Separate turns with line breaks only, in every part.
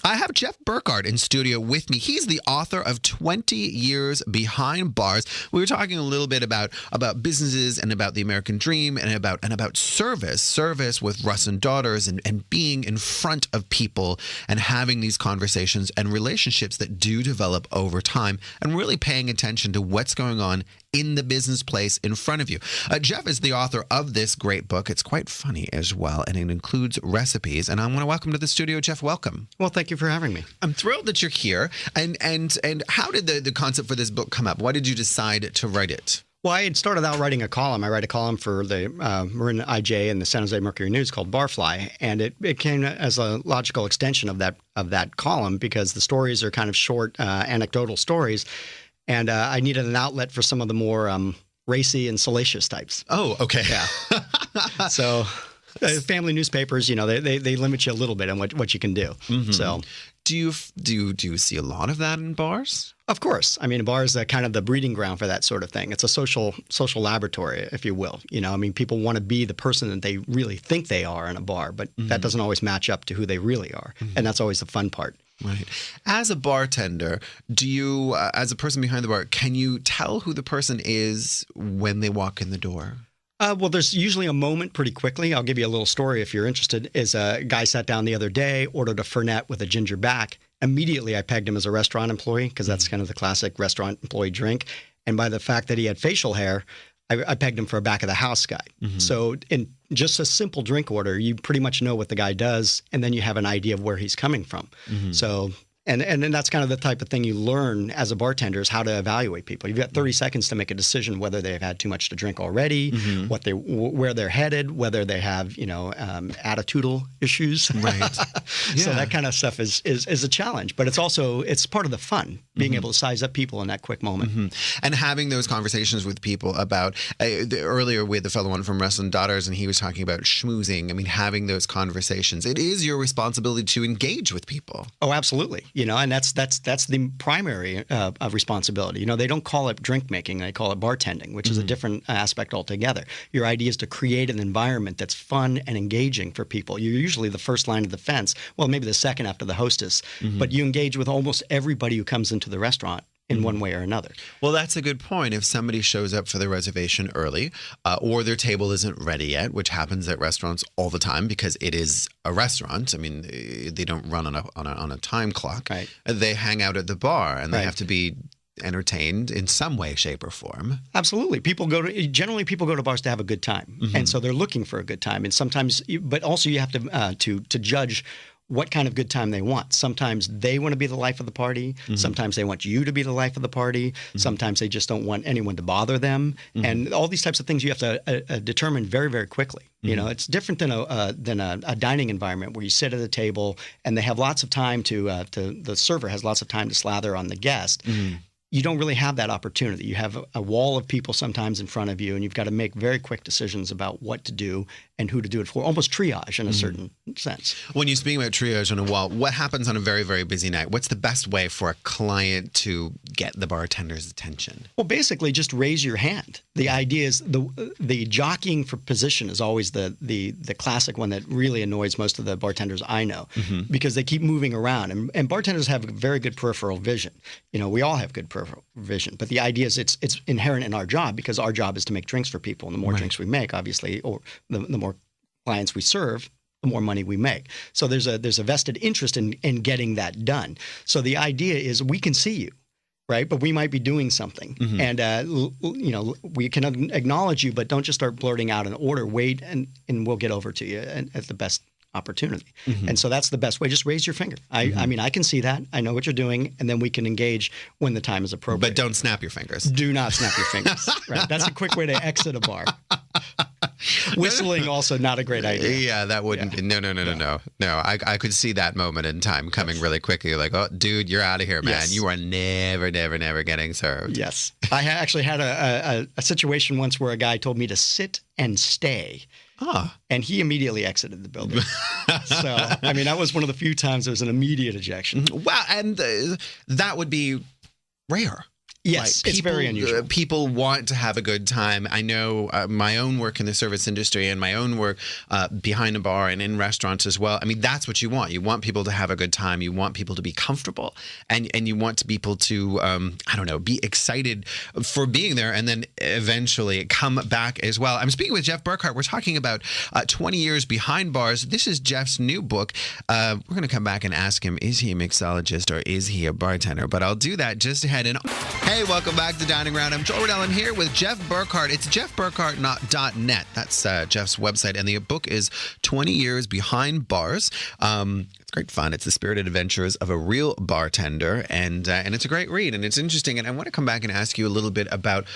I have Jeff Burkhart in studio with me. He's the author of 20 Years Behind Bars. We were talking a little bit about businesses and about the American dream and about service with Russ and Daughters and being in front of people and having these conversations and relationships that do develop over time and really paying attention to what's going on in the business place in front of you. Jeff is the author of this great book. It's quite funny as well, and it includes recipes. And I want to welcome to the studio, Jeff. Welcome.
Well, thank you for having me.
I'm thrilled that you're here. And how did the concept for this book come up? Why did you decide to write it?
Well, I had started out writing a column. I write a column for the Marin IJ and the San Jose Mercury News called Barfly, and it came as a logical extension of that column because the stories are kind of short, anecdotal stories. And I needed an outlet for some of the more racy and salacious types.
Oh, okay.
Yeah. So family newspapers, they limit you a little bit on what you can do. Mm-hmm. So
do you see a lot of that in bars?
Of course. I mean, a bar is kind of the breeding ground for that sort of thing. It's a social laboratory, if you will. People want to be the person that they really think they are in a bar, but that doesn't always match up to who they really are. And that's always the fun part.
Right. As a bartender, do you, as a person behind the bar, can you tell who the person is when they walk in the door?
Well, there's usually a moment pretty quickly. I'll give you a little story if you're interested. Is a guy sat down the other day, ordered a Fernet with a ginger back. Immediately, I pegged him as a restaurant employee because that's kind of the classic restaurant employee drink. And by the fact that he had facial hair, I pegged him for a back-of-the-house guy. Mm-hmm. So in just a simple drink order, you pretty much know what the guy does, and then you have an idea of where he's coming from. Mm-hmm. So and then that's kind of the type of thing you learn as a bartender is how to evaluate people. You've got 30 seconds to make a decision whether they've had too much to drink already, where they're headed, whether they have attitudinal issues.
Right. Yeah.
So that kind of stuff is a challenge, but it's part of the fun being able to size up people in that quick moment.
Mm-hmm. And having those conversations with people about earlier we had the fellow one from Russ and Daughters, and he was talking about schmoozing. I mean, having those conversations. It is your responsibility to engage with people.
Oh, absolutely. And that's the primary responsibility. They don't call it drink making; they call it bartending, which is a different aspect altogether. Your idea is to create an environment that's fun and engaging for people. You're usually the first line of defense. Well, maybe the second after the hostess, but you engage with almost everybody who comes into the restaurant in one way or another.
Well, that's a good point. If somebody shows up for their reservation early or their table isn't ready yet, which happens at restaurants all the time because it is a restaurant. I mean, they don't run on a time clock.
Right.
They hang out at the bar and they have to be entertained in some way, shape, or form.
Absolutely. Generally people go to bars to have a good time. And so they're looking for a good time. And sometimes, but also you have to judge what kind of good time they want. Sometimes they want to be the life of the party. Sometimes they want you to be the life of the party. Sometimes they just don't want anyone to bother them. And all these types of things you have to determine very, very quickly. It's different than a dining environment where you sit at a table and they have lots of time the server has lots of time to slather on the guest. You don't really have that opportunity. You have a wall of people sometimes in front of you, and you've got to make very quick decisions about what to do and who to do it for, almost triage in a certain sense.
When you speak about triage on a wall, what happens on a very, very busy night? What's the best way for a client to get the bartender's attention?
Well, basically just raise your hand. The idea is the jockeying for position is always the classic one that really annoys most of the bartenders I know because they keep moving around. And bartenders have very good peripheral vision. We all have good peripheral vision. But the idea is it's inherent in our job because our job is to make drinks for people. And the more drinks we make, obviously, or the more clients we serve, the more money we make. So there's a vested interest in getting that done. So the idea is we can see you, right? But we might be doing something. And, we can acknowledge you, but don't just start blurting out an order. Wait, and we'll get over to you at the best opportunity. And so that's the best way. Just raise your finger. I mean, I can see that. I know what you're doing. And then we can engage when the time is appropriate.
But don't snap your fingers.
Do not snap your fingers. Right. That's a quick way to exit a bar. Whistling also not a great idea.
Yeah, that wouldn't. Yeah. No. I could see that moment in time coming really quickly. You're like, oh, dude, you're out of here, man.
Yes.
You are never getting served.
Yes. I actually had a situation once where a guy told me to sit and stay. And he immediately exited the building. So, I mean, that was one of the few times there was an immediate ejection.
Wow. And that would be rare.
Yes, it's very unusual.
People want to have a good time. I know my own work in the service industry and my own work behind a bar and in restaurants as well. I mean, that's what you want. You want people to have a good time. You want people to be comfortable, and you want people to, I don't know, be excited for being there and then eventually come back as well. I'm speaking with Jeff Burkhart. We're talking about 20 years behind bars. This is Jeff's new book. We're going to come back and ask him, is he a mixologist or is he a bartender? But I'll do that just ahead. And hey, welcome back to Dining Round. I'm Joel Riddell. I'm here with Jeff Burkhart. It's jeffburkhart.net. That's Jeff's website. And the book is 20 Years Behind Bars. It's great fun. It's the spirited adventures of a real bartender. And it's a great read. And it's interesting. And I want to come back and ask you a little bit about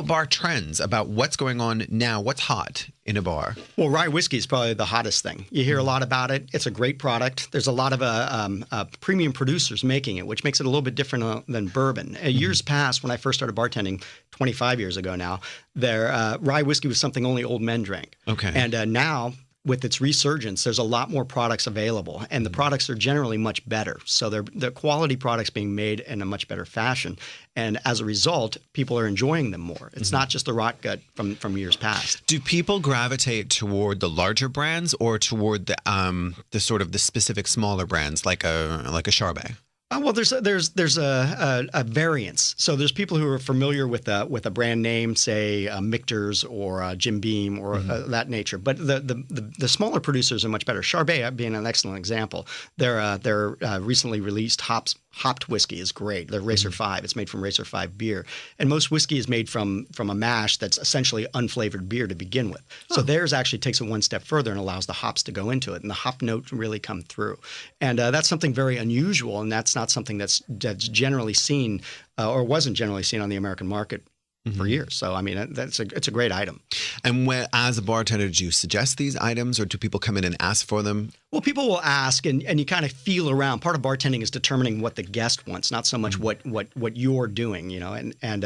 bar trends, about what's going on now, what's hot in a bar.
Well, rye whiskey is probably the hottest thing. You hear a lot about it. It's a great product. There's a lot of premium producers making it, which makes it a little bit different than bourbon. Years past, when I first started bartending 25 years ago now, rye whiskey was something only old men drank.
Okay.
And now, with its resurgence, there's a lot more products available, and the products are generally much better. So they're quality products being made in a much better fashion, and as a result, people are enjoying them more. It's not just the rot gut from years past.
Do people gravitate toward the larger brands or toward the sort of the specific smaller brands like a Charbet?
Well, there's a variance. So there's people who are familiar with a brand name, say Michter's or Jim Beam or that nature. But the smaller producers are much better. Charbet being an excellent example. Their recently released hopped whiskey is great. Their Racer 5. It's made from Racer 5 beer, and most whiskey is made from a mash that's essentially unflavored beer to begin with. So theirs actually takes it one step further and allows the hops to go into it, and the hop notes really come through. And that's something very unusual, and that's not something that's generally seen or wasn't generally seen on the American market for years. So, I mean, it's a great item.
And as a bartender, do you suggest these items, or do people come in and ask for them?
Well, people will ask, and you kind of feel around. Part of bartending is determining what the guest wants, not so much what you're doing, you know. And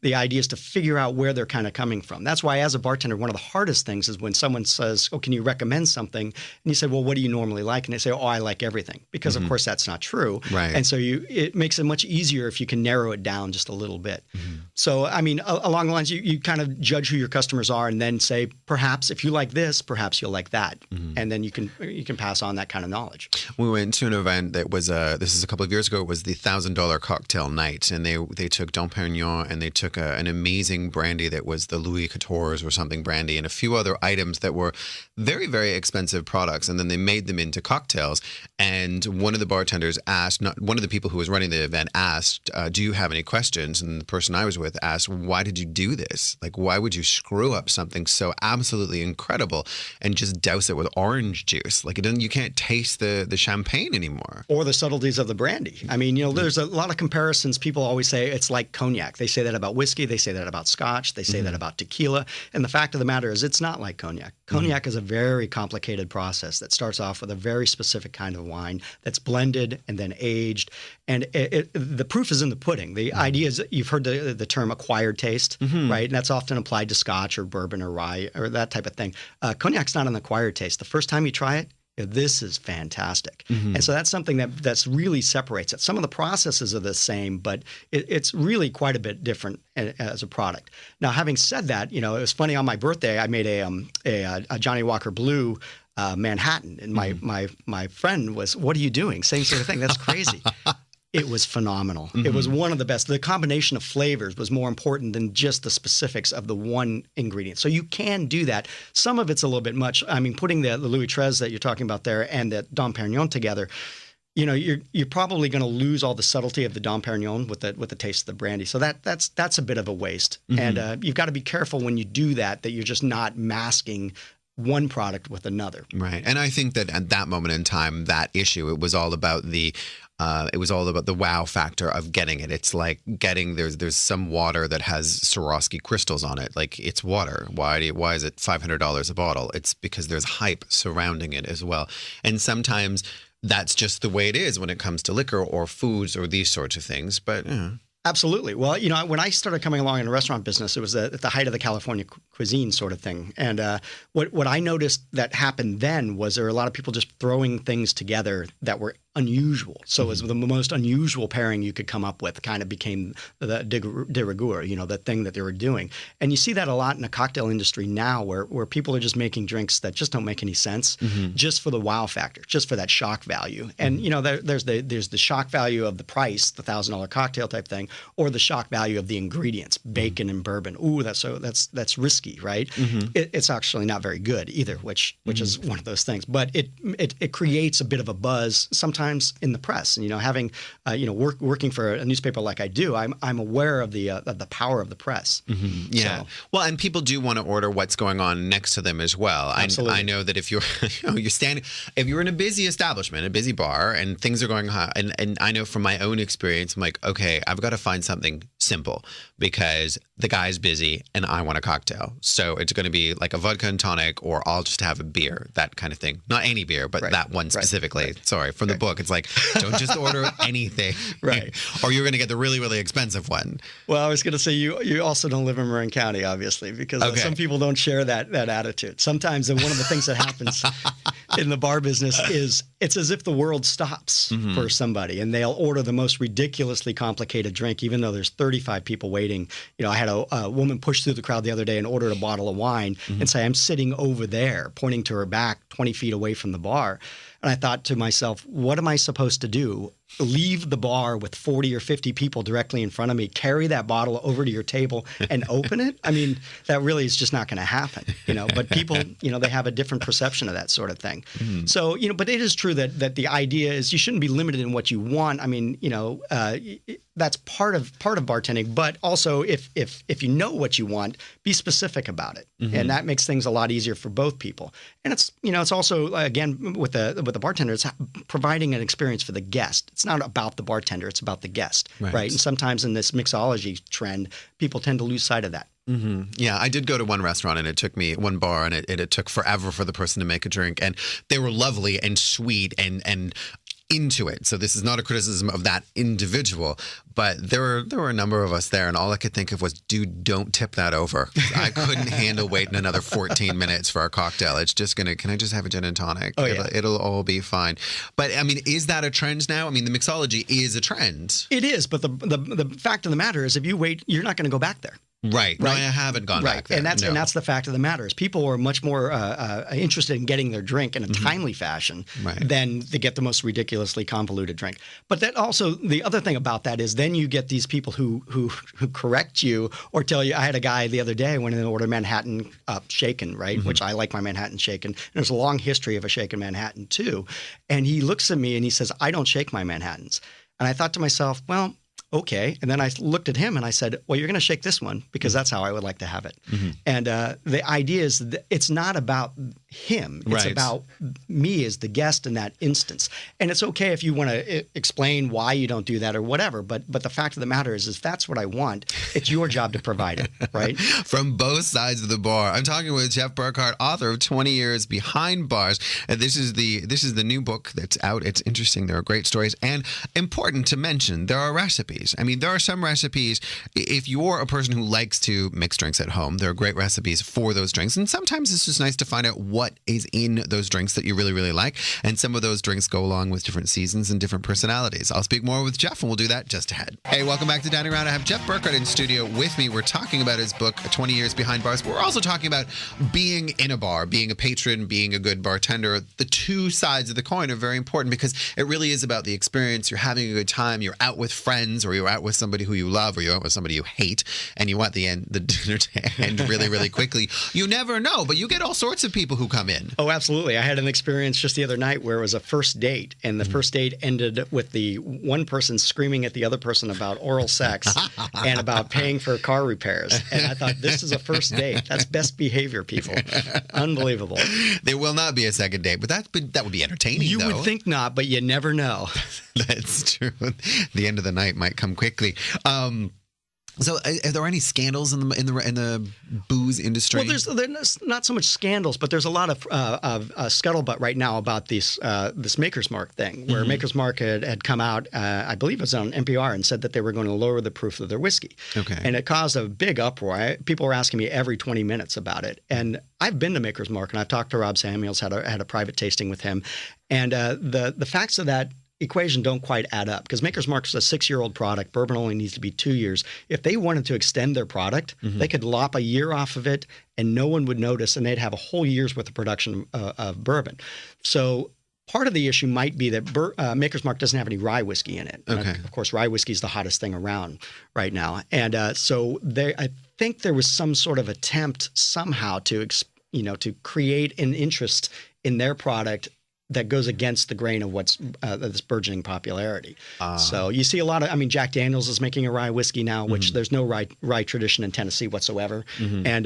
the idea is to figure out where they're kind of coming from. That's why, as a bartender, one of the hardest things is when someone says, "Oh, can you recommend something?" And you say, "Well, what do you normally like?" And they say, "Oh, I like everything," because of course that's not true.
Right.
And so it makes it much easier if you can narrow it down just a little bit. So, I mean, along the lines, you kind of judge who your customers are, and then say, perhaps if you like this, perhaps you'll like that, and then you can pass on that kind of knowledge.
We went to an event that was this is a couple of years ago. It was the $1,000 cocktail night, and they took Dom Perignon, and they took an amazing brandy that was the Louis XIV or something brandy, and a few other items that were very, very expensive products, and then they made them into cocktails. And one of the bartenders asked, one of the people who was running the event asked, "Do you have any questions?" And the person I was with asked, "Why did you do this? Like, why would you screw up something so absolutely incredible and just douse it with orange juice? Like, you can't taste the champagne anymore."
Or the subtleties of the brandy. I mean, you know, there's a lot of comparisons. People always say it's like cognac. They say that about whiskey. They say that about scotch. They say that about tequila. And the fact of the matter is it's not like cognac. Cognac is a very complicated process that starts off with a very specific kind of wine that's blended and then aged. And the proof is in the pudding. The idea is, you've heard the term acquired taste, right? And that's often applied to scotch or bourbon or rye or that type of thing. Cognac's not an acquired taste. The first time you try it, this is fantastic. And so that's something that's really separates it. Some of the processes are the same, but it's really quite a bit different as a product. Now, having said that, you know, it was funny, on my birthday, I made a Johnny Walker Blue Manhattan, and my friend was, "What are you doing?" Same sort of thing. That's crazy. It was phenomenal. It was one of the best. The combination of flavors was more important than just the specifics of the one ingredient. So you can do that. Some of it's a little bit much. I mean, putting the Louis XIII that you're talking about there and the Dom Perignon together, you know, you're probably going to lose all the subtlety of the Dom Perignon with the taste of the brandy. So that's a bit of a waste. And you've got to be careful when you do that you're just not masking one product with another.
Right. And I think that at that moment in time, that issue, it was all about the wow factor of getting it. It's like getting, there's some water that has Swarovski crystals on it. Like, it's water. Why is it $500 a bottle? It's because there's hype surrounding it as well. And sometimes that's just the way it is when it comes to liquor or foods or these sorts of things. But
Absolutely. Well, you know, when I started coming along in the restaurant business, it was at the height of the California cuisine sort of thing. And what I noticed that happened then was there were a lot of people just throwing things together that were unusual. So it was the most unusual pairing you could come up with, kind of became the de rigueur, the thing that they were doing. And you see that a lot in the cocktail industry now, where people are just making drinks that just don't make any sense, just for the wow factor, just for that shock value. And there's the shock value of the price, the $1,000 cocktail type thing, or the shock value of the ingredients, bacon and bourbon. Ooh, that's risky, right? It's actually not very good either, which is one of those things. But it creates a bit of a buzz sometimes in the press. And having working for a newspaper like I do, I'm aware of the power of the press.
Yeah.
So,
well, and people do want to order what's going on next to them as well.
Absolutely.
I know that if you're if you're in a busy establishment, a busy bar, and things are going hot, and I know from my own experience, I'm like, okay, I've got to find something simple because the guy's busy and I want a cocktail. So it's going to be like a vodka and tonic, or I'll just have a beer, that kind of thing. Not any beer, but that one specifically. Right. Sorry, from the book. It's like, don't just order anything.
Right.
Or you're going to get the really, really expensive one.
Well, I was going to say, you also don't live in Marin County, obviously, because some people don't share that attitude. Sometimes one of the things that happens in the bar business is it's as if the world stops for somebody, and they'll order the most ridiculously complicated drink, even though there's 35 people waiting. I had a woman push through the crowd the other day and ordered a bottle of wine and say, I'm sitting over there, pointing to her back 20 feet away from the bar. And I thought to myself, what am I supposed to do? Leave the bar with 40 or 50 people directly in front of me, carry that bottle over to your table and open it? I mean, that really is just not going to happen, But people, they have a different perception of that sort of thing. So, but it is true that the idea is you shouldn't be limited in what you want. I mean, that's part of bartending, but also if you know what you want, be specific about it, and that makes things a lot easier for both people. And it's also, again, with the bartender, it's providing an experience for the guest. It's not about the bartender; it's about the guest, right? And sometimes in this mixology trend, people tend to lose sight of that.
Yeah, I did go to one restaurant, and it took me one bar, and it took forever for the person to make a drink, and they were lovely and sweet and into it. So this is not a criticism of that individual, but there were a number of us there, and all I could think of was, dude, don't tip that over. I couldn't handle waiting another 14 minutes for a cocktail. It's just can I just have a gin and tonic?
Oh, yeah.
It'll all be fine. But I mean, is that a trend now? I mean, the mixology is a trend.
It is, but the fact of the matter is, if you wait, you're not going to go back there.
Right. No, I haven't gone back there.
And that's the fact of the matter is, people are much more interested in getting their drink in a timely fashion than to get the most ridiculously convoluted drink. But that also, the other thing about that is, then you get these people who correct you or tell you. I had a guy the other day went in and ordered Manhattan shaken, right? Which I like my Manhattan shaken. And there's a long history of a shaken Manhattan too. And he looks at me and he says, I don't shake my Manhattans. And I thought to myself, well, okay. And then I looked at him and I said, well, you're going to shake this one because that's how I would like to have it. And the idea is that it's not about him. It's about me as the guest in that instance. And it's okay if you want to explain why you don't do that or whatever. But the fact of the matter is if that's what I want, it's your job to provide it, right?
From both sides of the bar. I'm talking with Jeff Burkhart, author of 20 Years Behind Bars. And this is the new book that's out. It's interesting. There are great stories. And important to mention, there are recipes. I mean, there are some recipes, if you're a person who likes to mix drinks at home, there are great recipes for those drinks. And sometimes it's just nice to find out what is in those drinks that you really, really like. And some of those drinks go along with different seasons and different personalities. I'll speak more with Jeff, and we'll do that just ahead. Hey, welcome back to Dining Around. I have Jeff Burkhart in studio with me. We're talking about his book, 20 Years Behind Bars. But we're also talking about being in a bar, being a patron, being a good bartender. The two sides of the coin are very important because it really is about the experience. You're having a good time. You're out with friends, or you're out with somebody who you love, or you're out with somebody you hate, and you want the dinner to end really, really quickly. You never know, but you get all sorts of people who come in.
Oh, absolutely. I had an experience just the other night where it was a first date, and the first date ended with the one person screaming at the other person about oral sex and about paying for car repairs. And I thought, this is a first date. That's best behavior, people. Unbelievable.
There will not be a second date, but that would be entertaining,
You
though.
would think not, but you never know.
That's true. The end of the night might come quickly. So, are there any scandals in the booze industry?
Well, there's not so much scandals, but there's a lot of scuttlebutt right now about this Maker's Mark thing, where Maker's Mark had come out, I believe it was on NPR, and said that they were going to lower the proof of their whiskey. Okay. And it caused a big uproar. People were asking me every 20 minutes about it. And I've been to Maker's Mark, and I've talked to Rob Samuels, had a private tasting with him. And the facts of that equation don't quite add up because Maker's Mark's a 6-year-old product. Bourbon only needs to be 2 years. If they wanted to extend their product, they could lop a year off of it and no one would notice, and they'd have a whole year's worth of production of bourbon. So part of the issue might be that Maker's Mark doesn't have any rye whiskey in it.
Okay.
Of course, rye whiskey is the hottest thing around right now. And so I think there was some sort of attempt somehow to create an interest in their product that goes against the grain of what's this burgeoning popularity. So you see a lot of, Jack Daniels is making a rye whiskey now, which there's no rye tradition in Tennessee whatsoever. And,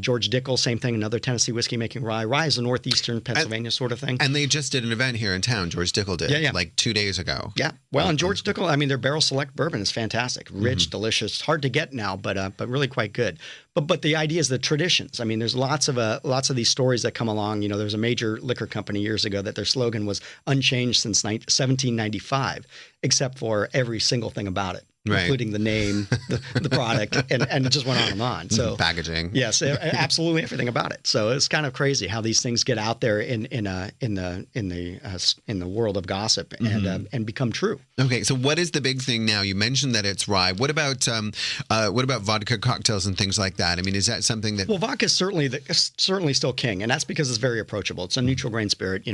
George Dickel, same thing, another Tennessee whiskey making rye. Rye is a northeastern Pennsylvania sort of thing.
And they just did an event here in town, George Dickel did, like 2 days ago.
Yeah. Well, and George Dickel, their barrel select bourbon is fantastic. Rich, delicious, hard to get now, but really quite good. But the idea is the traditions. There's lots of these stories that come along. There was a major liquor company years ago that their slogan was unchanged since 1795, except for every single thing about it, including the name, the product, and it just went on and on. So
packaging.
Yes, absolutely everything about it. So it's kind of crazy how these things get out there in the world of gossip and become true.
Okay, so what is the big thing now? You mentioned that it's rye. What about vodka cocktails and things like that? Is that something that?
Well, vodka is certainly still king, and that's because it's very approachable. It's a neutral grain spirit.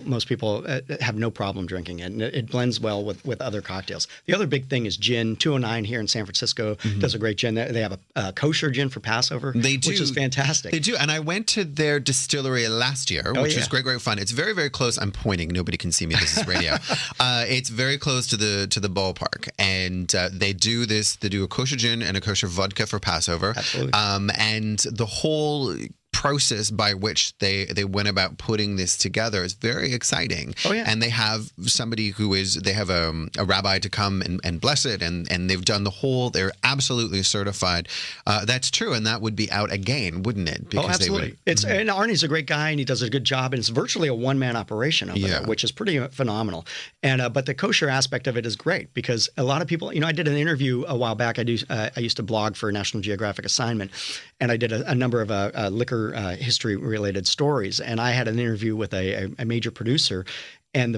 Most people have no problem drinking it, and it blends well with other cocktails. The other big thing is gin. 209 here in San Francisco does a great gin. They have a kosher gin for Passover, which is fantastic.
They do, and I went to their distillery last year, which was great fun. It's very, very close. I'm pointing. Nobody can see me. This is radio. It's very close to the ballpark, and they do this. They do a kosher gin and a kosher vodka for Passover.
Absolutely.
And the whole process by which they went about putting this together is very exciting.
Oh, yeah.
And they have somebody they have a rabbi to come and bless it, and they've done they're absolutely certified. That's true, and that would be out again, wouldn't it?
Because absolutely. And Arnie's a great guy, and he does a good job, and it's virtually a one-man operation over there, which is pretty phenomenal. And but the kosher aspect of it is great because a lot of people, I did an interview a while back. I used to blog for National Geographic Assignment, and I did a number of liquor history-related stories, and I had an interview with a major producer, and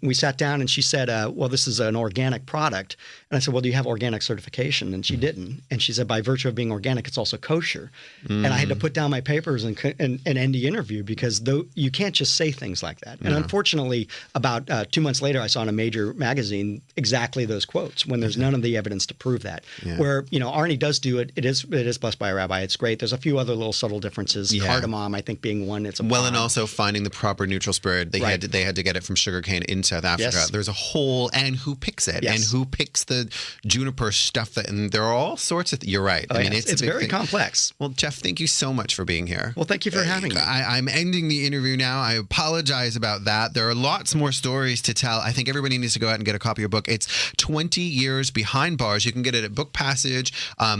we sat down, and she said, well, this is an organic product. And I said, well, do you have organic certification? And she didn't. And she said, by virtue of being organic, it's also kosher. And I had to put down my papers and end the interview because you can't just say things like that. And unfortunately, about 2 months later, I saw in a major magazine exactly those quotes when there's none of the evidence to prove that. Where, Arnie does do it. It is blessed by a rabbi. It's great. There's a few other little subtle differences. Cardamom, I think, being one. It's
and also finding the proper neutral spirit. They had to get it from sugarcane in South Africa.
Yes.
There's a whole, and who picks it, and who picks the juniper stuff, and there are all sorts of. You're right.
It's very complex.
Well, Jeff, thank you so much for being here.
Well, thank you for having me.
I'm ending the interview now. I apologize about that. There are lots more stories to tell. I think everybody needs to go out and get a copy of your book. It's 20 Years Behind Bars. You can get it at Book Passage.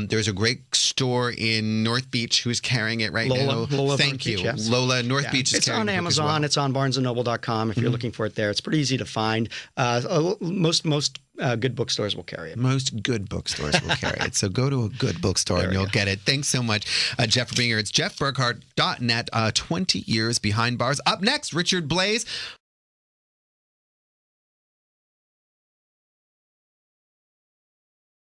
There's a great store in North Beach who's carrying it right now.
Lola,
thank you.
Beach, yes.
Lola, North Beach is carrying it.
It's on Amazon. It's on barnesandnoble.com if you're looking for it there. It's pretty easy to find. Most good bookstores will carry it.
Most good bookstores will carry it. So go to a good bookstore and you'll get it. Thanks so much, Jeff, for being here. It's jeffburkhart.net, 20 Years Behind Bars. Up next, Richard Blaze.